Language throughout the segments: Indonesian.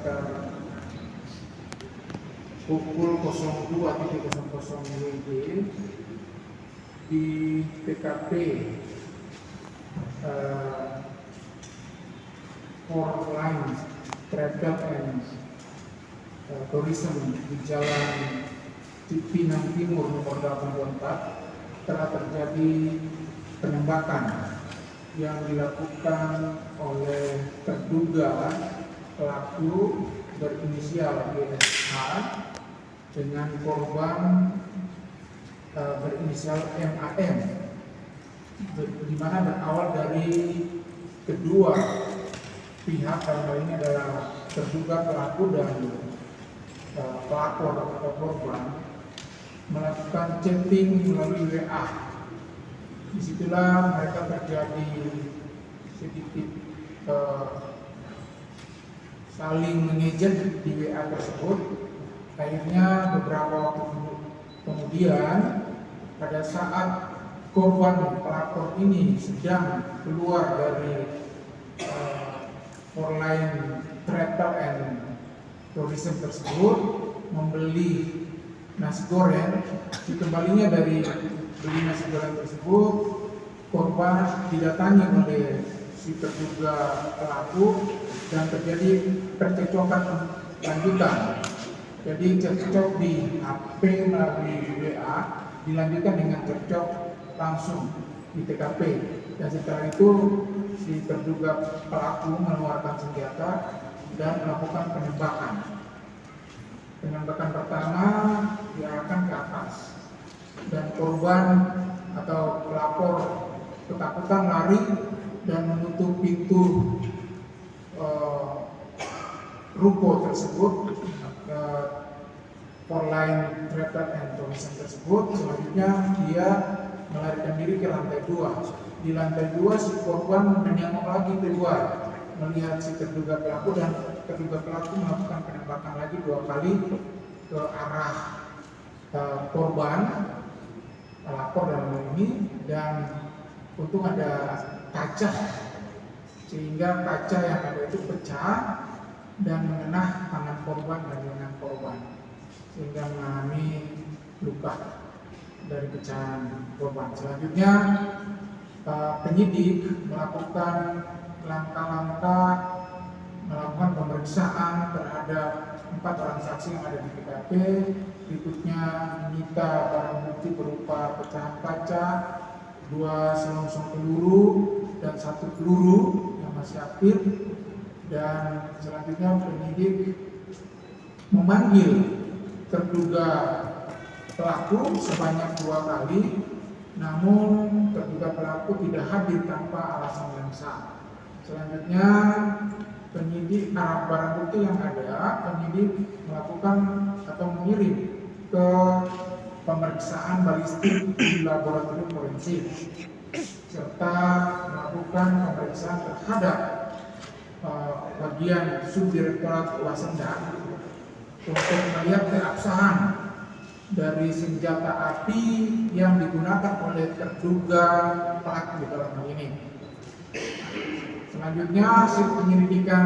sekitar pukul 02.00 WIB di TKP Four Lines Travel and Tourism di Jalan Cipinang Timur nomor 84 telah terjadi penembakan yang dilakukan oleh terduga pelaku berinisial GSH dengan korban berinisial MAM, di mana berawal dari kedua pihak, dalam hal ini adalah terduga pelaku dan pelapor atau korban, melakukan chatting melalui WA. Disitulah mereka terjadi sedikit saling mengejek di WA tersebut. Akhirnya beberapa waktu kemudian, pada saat korban pelapor ini sedang keluar dari Four Line Travel and Tourism tersebut membeli nasi goreng, dikembalinya dari beli nasi goreng tersebut, korban didatangi oleh si terduga pelaku dan terjadi percekcokan lanjutan. Jadi cekcok di HP melalui WA dilanjutkan dengan cekcok langsung di TKP, dan setelah itu si terduga pelaku mengeluarkan senjata dan melakukan penembakan. Penembakan pertama diarahkan ke atas dan korban atau pelapor ketakutan lari dan menutup pintu ruko tersebut, Four Line Travel and Tourism tersebut. Selanjutnya dia melarikan diri ke lantai 2. Di lantai 2 si korban menengok lagi keluar, melihat si terduga pelaku, dan terduga pelaku melakukan penembakan lagi 2 kali ke arah korban pelapor dalam hal ini, dan untung ada kaca sehingga kaca yang ada itu pecah dan mengenai tangan korban dan lengan korban, sehingga mengalami luka dari pecahan korban. Selanjutnya penyidik melakukan langkah-langkah melakukan pemeriksaan terhadap 4 orang saksi yang ada di TKP. Berikutnya menyita barang bukti berupa pecahan kaca, 2 selongsong peluru dan 1 peluru yang masih aktif. Dan selanjutnya penyidik memanggil terduga pelaku sebanyak 2 kali, namun terduga pelaku tidak hadir tanpa alasan yang sah. Selanjutnya penyidik barang bukti yang ada, penyidik melakukan atau mengirim ke pemeriksaan balistik di laboratorium forensik, serta melakukan pemeriksaan terhadap bagian Subdirektorat Wasenda untuk melihat keabsahan dari senjata api yang digunakan oleh terduga pelaku dalam hal ini. Selanjutnya hasil penyelidikan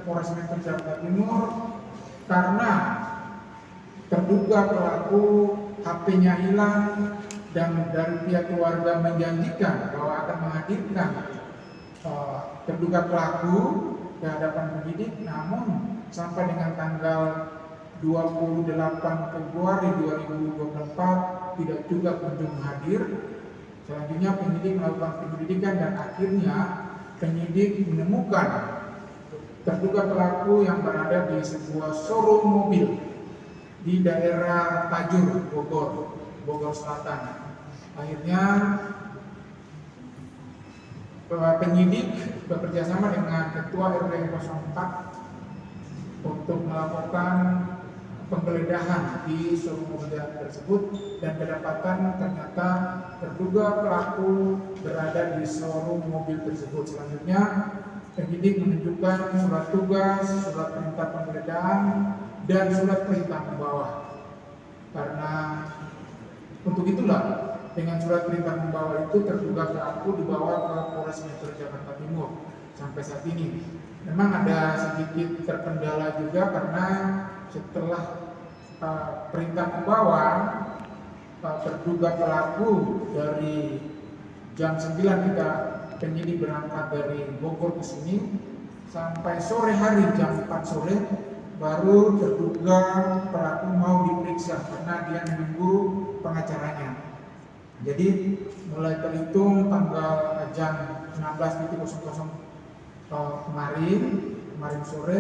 Polres Metro Jakarta Timur, karena terduga pelaku HP-nya hilang dan dari pihak keluarga menjanjikan bahwa akan menghadirkan terduga pelaku ke hadapan penyidik, namun sampai dengan tanggal 28 Februari 2024 tidak juga kunjung hadir. Selanjutnya penyidik melakukan penyelidikan dan akhirnya penyidik menemukan terduga pelaku yang berada di sebuah showroom mobil di daerah Tajur, Bogor Selatan. Akhirnya penyidik bekerjasama dengan Ketua RW 04 untuk melakukan penggeledahan di showroom mobil tersebut, dan kedapatan ternyata terduga pelaku berada di showroom mobil tersebut. Selanjutnya penyidik menunjukkan surat tugas, surat perintah penggeledahan, dan surat perintah membawa. Karena untuk itulah dengan surat perintah membawa itu terduga pelaku dibawa ke Polres Metro Jakarta Timur sampai saat ini. memang ada sedikit terkendala juga karena setelah perintah pembawaan, terduga pelaku dari jam 9 kita penyidik berangkat dari Bogor ke sini, sampai sore hari jam 4 sore baru terduga pelaku mau diperiksa karena dia menunggu pengacaranya. Jadi mulai terhitung tanggal jam 16.00 kemarin sore,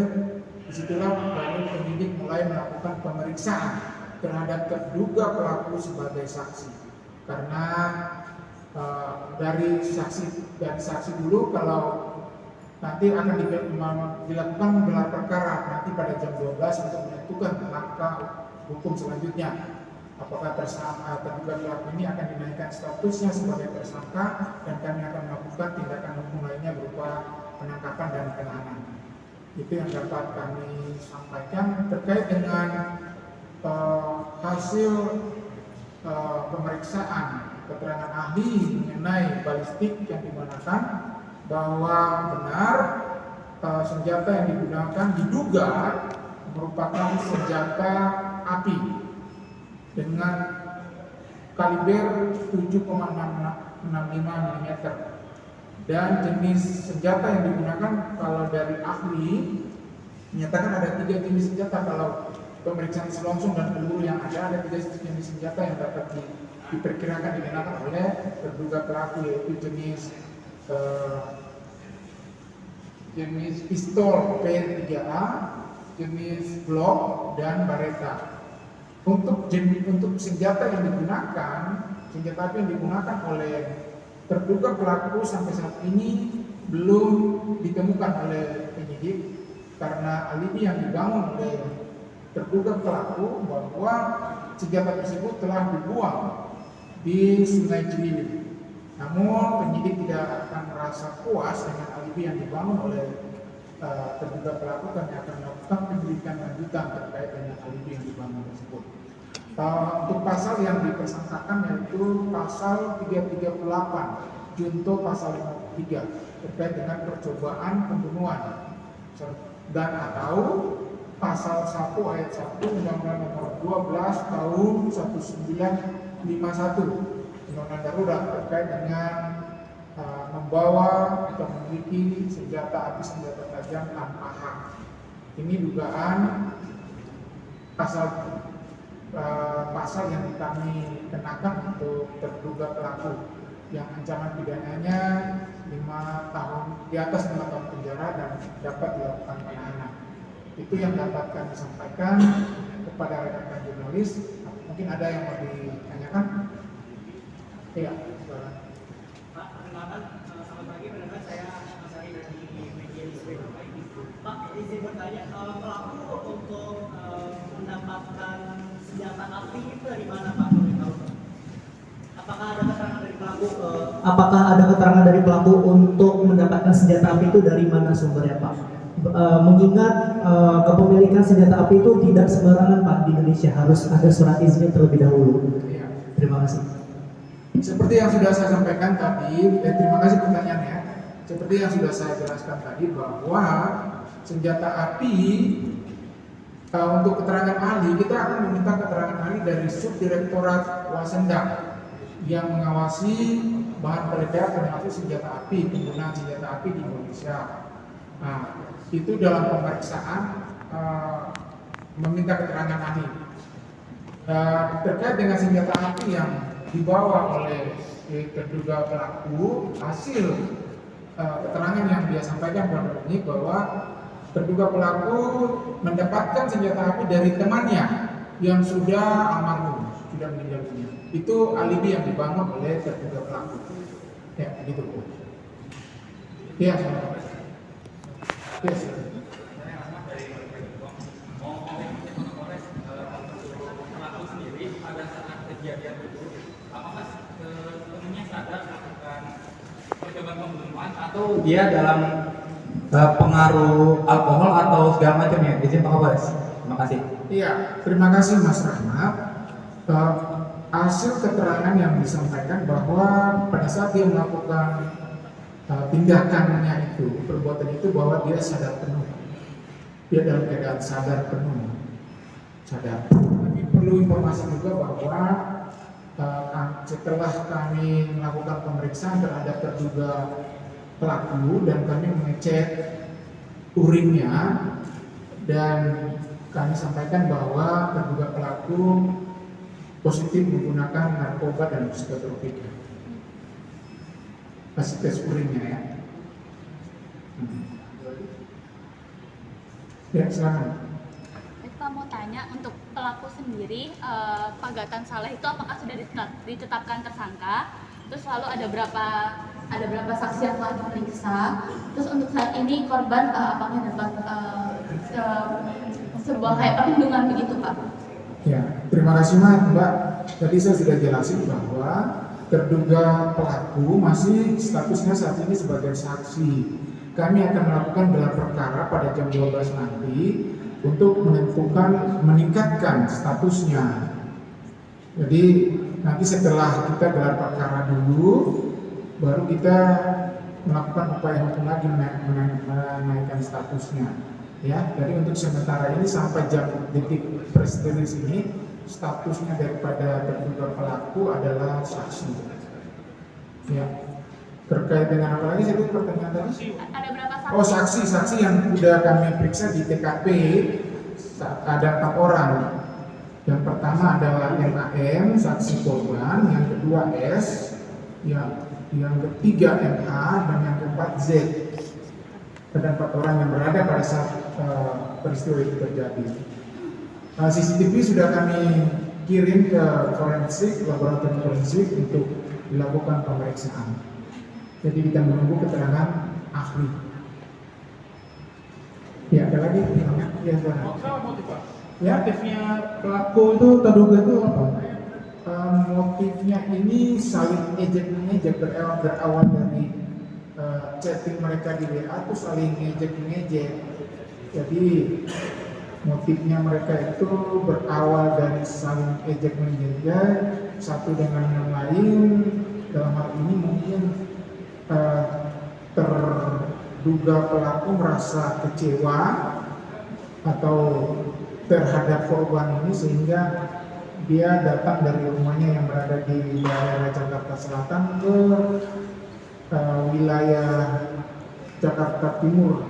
disitulah baru penyidik mulai melakukan pemeriksaan terhadap terduga pelaku sebagai saksi. Karena dari saksi dulu, kalau nanti akan dilakukan gelar perkara nanti pada jam 12 untuk menentukan langkah hukum selanjutnya. Apakah terduga pelaku ini akan dinaikkan statusnya sebagai tersangka dan kami akan melakukan tindakan hukum lainnya berupa penangkapan dan penahanan. Itu yang dapat kami sampaikan terkait dengan hasil pemeriksaan keterangan ahli mengenai balistik yang digunakan, bahwa benar senjata yang digunakan diduga merupakan senjata api dengan kaliber 7,65 mm, dan jenis senjata yang digunakan kalau dari ahli menyatakan ada 3 jenis senjata. Kalau pemeriksaan selongsong dan peluru yang ada 3 jenis senjata yang dapat diperkirakan digunakan oleh terduga pelaku, yaitu jenis pistol P3A, jenis Glock, dan Beretta. Untuk senjata yang digunakan, senjata api yang digunakan oleh terduga pelaku sampai saat ini belum ditemukan oleh penyidik, karena alibi yang dibangun oleh terduga pelaku bahwa senjata tersebut telah dibuang di Sungai Ciliwung. Namun penyidik tidak akan merasa puas dengan alibi yang dibangun oleh terduga pelaku, kami akan melakukan penyelidikan lanjutan terkait dengan alibi yang dibangun tersebut. Untuk pasal yang dipersangkakan yaitu pasal 338 junto pasal 53 terkait dengan percobaan pembunuhan, dan atau pasal 1 ayat 1 Undang-Undang Nomor 12 Tahun 1951 Undang-Undang Darurat terkait dengan membawa atau memiliki senjata api, senjata tajam tanpa hak. Ini dugaan pasal yang kami kenakan untuk terduga pelaku yang ancaman pidananya 5 tahun, di atas 5 tahun penjara dan dapat dilakukan penahanan. Itu yang dapat kami sampaikan kepada rekan-rekan jurnalis. Mungkin ada yang mau ditanyakan? Iya. Pak, perkenalkan, selamat pagi. Perkenalkan saya Mas Ari dari media Display. Pak, izin bertanya, pelaku untuk mendapatkan senjata api itu dari mana, Pak? Apakah ada keterangan dari pelaku? Apakah ada keterangan dari pelaku untuk mendapatkan senjata api itu dari mana sumbernya, Pak? Mengingat kepemilikan senjata api itu tidak sembarangan, Pak, di Indonesia, harus ada surat izin terlebih dahulu. Terima kasih. Seperti yang sudah saya sampaikan tadi, terima kasih pertanyaannya. Seperti yang sudah saya jelaskan tadi, bahwa senjata api untuk keterangan ahli, kita akan meminta keterangan ahli dari Subdirektorat Wasendam yang mengawasi bahan peledak termasuk senjata api, penggunaan senjata api di Indonesia. Nah, itu dalam pemeriksaan meminta keterangan ahli. Terkait dengan senjata api yang dibawa oleh terduga pelaku, hasil keterangan yang dia sampaikan ini bahwa terduga pelaku mendapatkan senjata api dari temannya yang sudah almarhum, sudah meninggal dunia. Itu alibi yang dibangun oleh terduga pelaku. Ya, begitu. Ya, yes. Atau dia dalam pengaruh alkohol atau segala macam ya? Izin Pak Kapolres. Terima kasih. Iya, terima kasih Mas Rahmat. Hasil keterangan yang disampaikan bahwa pada saat dia melakukan tindakannya itu, perbuatan itu bahwa dia sadar penuh, dia dalam keadaan sadar penuh, sadar. Tapi perlu informasi juga bahwa setelah kami melakukan pemeriksaan terhadap terduga pelaku dan kami mengecek urinnya, dan kami sampaikan bahwa terduga pelaku positif menggunakan narkoba dan psikotropika. Hasil tes urinnya ya. Ya, silakan. Kita mau tanya, untuk pelaku sendiri, Pak Gatan Saleh itu apakah sudah ditetapkan tersangka? Terus lalu ada berapa saksi yang telah diperiksa? Terus untuk saat ini korban apakah dapat sebuah kayak perlindungan begitu, Pak? Ya, terima kasih Mbak. Tadi saya sudah jelasin bahwa terduga pelaku masih statusnya saat ini sebagai saksi. Kami akan melakukan gelar perkara pada jam 12 nanti untuk meningkatkan statusnya. Jadi nanti setelah kita gelar perkara dulu, baru kita melakukan upaya hukum lagi menaikkan statusnya. Ya, jadi untuk sementara ini sampai jam detik press release ini statusnya daripada terduga pelaku adalah saksi. Ya, terkait dengan apa lagi sih itu pertanyaan tadi? Ada berapa saksi? Oh, saksi yang sudah kami periksa di TKP ada 4 orang. Yang pertama adalah MAM, saksi korban, yang kedua S, yang ketiga MH, dan yang keempat Z. Ada 4 orang yang berada pada saat peristiwa itu terjadi. CCTV sudah kami kirim ke forensik, laboratorium forensik untuk dilakukan pemeriksaan. Jadi kita menunggu keterangan ahli. Ya, ada lagi? Ya, ya, motifnya pelaku itu terduga itu apa? Motifnya ini saling ejek-mengejek, berawal dari chatting mereka di WA itu saling ngejek-ngejek. Jadi motifnya mereka itu berawal dari saling ejek-mengejek satu dengan yang lain. Dalam hal ini mungkin terduga pelaku merasa kecewa atau terhadap korban ini sehingga dia datang dari rumahnya yang berada di daerah Jakarta Selatan ke wilayah Jakarta Timur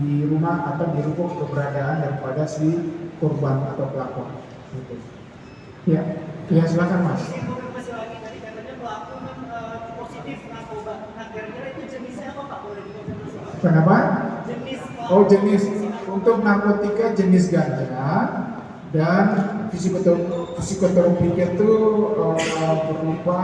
di rumah atau di rumah keberadaan daripada si korban atau pelapor. Gitu. Ya, silakan Mas. Informasi lagi tadi katanya pelaku positif narkoba. Nah, kira-kira itu jenisnya apa Pak? Boleh dikonfirmasi? Kenapa? Jenis. Jenis untuk narkotika jenis ganja dan psikotropika itu berupa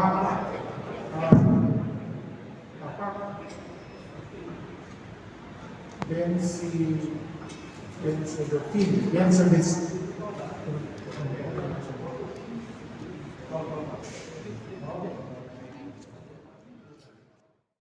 benzodiazepin,